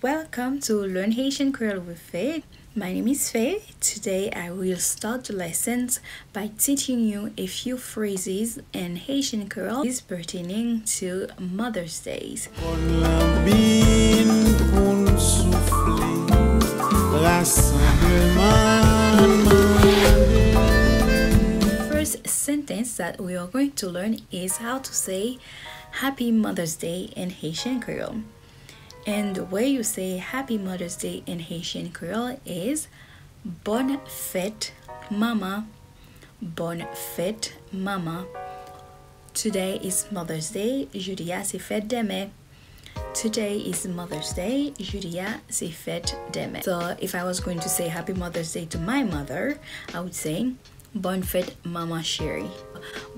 Welcome to Learn Haitian Creole with Faye. My name is Faye. Today I will start the lessons by teaching you a few phrases in Haitian Creole pertaining to Mother's Day. First sentence that we are going to learn is how to say Happy Mother's Day in Haitian Creole. And the way you say Happy Mother's Day in Haitian Creole is Bonne fête, Mama. Bonne fête, Mama. Today is Mother's Day. Jeudi c'est fête demain. Today is Mother's Day. Jeudi c'est fête demain. So if I was going to say Happy Mother's Day to my mother, I would say Bonne fête, Mama Chérie.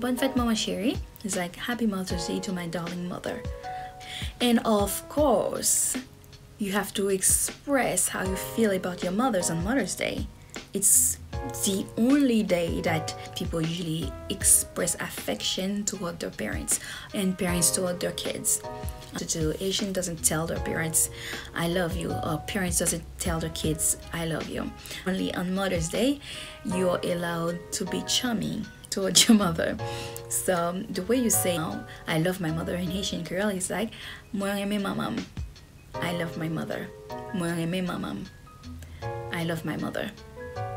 Bonne fête, Mama Chérie is like Happy Mother's Day to my darling mother. And of course, you have to express how you feel about your mothers on Mother's Day. It's the only day that people usually express affection toward their parents and parents toward their kids. Asian doesn't tell their parents I love you, or parents doesn't tell their kids I love you. Only on Mother's Day you're allowed to be charming towards your mother. So the way you say I love my mother in Haitian Creole is like Moi aime mamam. I love my mother. Moi aime mamam. I love my mother.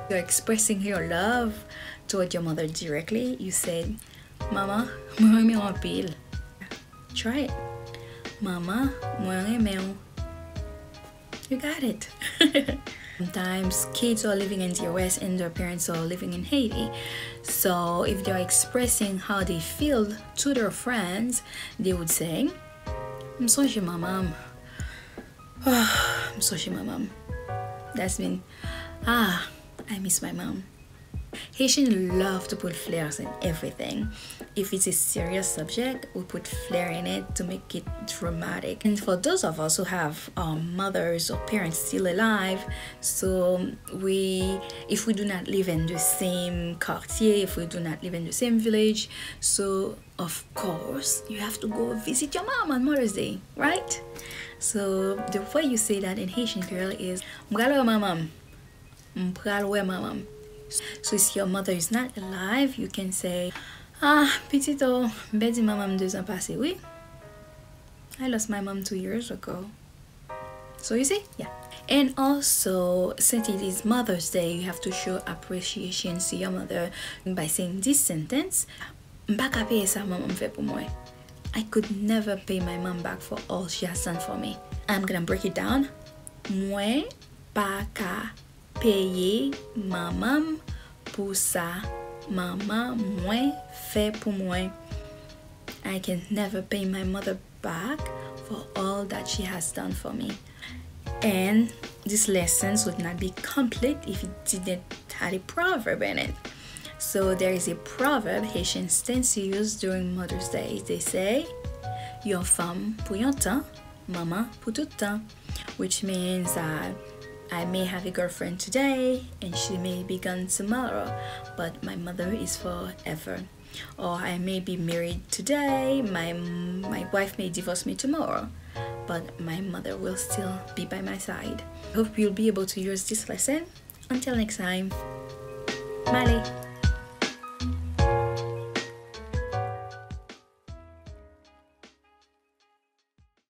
You're expressing your love toward your mother directly. You say Mama, moi aime en pile. Try it. Mama, moi aime. You got it. Sometimes kids are living in the US and their parents are living in Haiti. So if they're expressing how they feel to their friends, they would say, I'm so chez ma mom. I'm so chez ma mom. That's mean, I miss my mom. Haitians love to put flares in everything. If it's a serious subject, we put flair in it to make it dramatic. And for those of us who have mothers or parents still alive, so if we do not live in the same quartier, if we do not live in the same village, so of course you have to go visit your mom on Mother's Day, right? So the way you say that in Haitian Creole is M'galo ma mam. M'galo ma mam. So if your mother is not alive, you can say petito, bedi maman 2 ans passé, oui. I lost my mom 2 years ago. So you see, yeah. And also, since it is Mother's Day, you have to show appreciation to your mother by saying this sentence. M'pa paye sa maman fait pour moi. I could never pay my mom back for all she has done for me. I'm gonna break it down. Moi pa ka payer maman pour ça maman moi fait pour moi. I can never pay my mother back for all that she has done for me. And these lessons would not be complete if it didn't have a proverb in it. So there is a proverb Haitians tend to use during Mother's Day. They say, Yon femme pour yon temps, maman pour tout temps, which means that I may have a girlfriend today and she may be gone tomorrow, but my mother is forever. Or I may be married today, my wife may divorce me tomorrow, but my mother will still be by my side. I hope you'll be able to use this lesson. Until next time, Mali.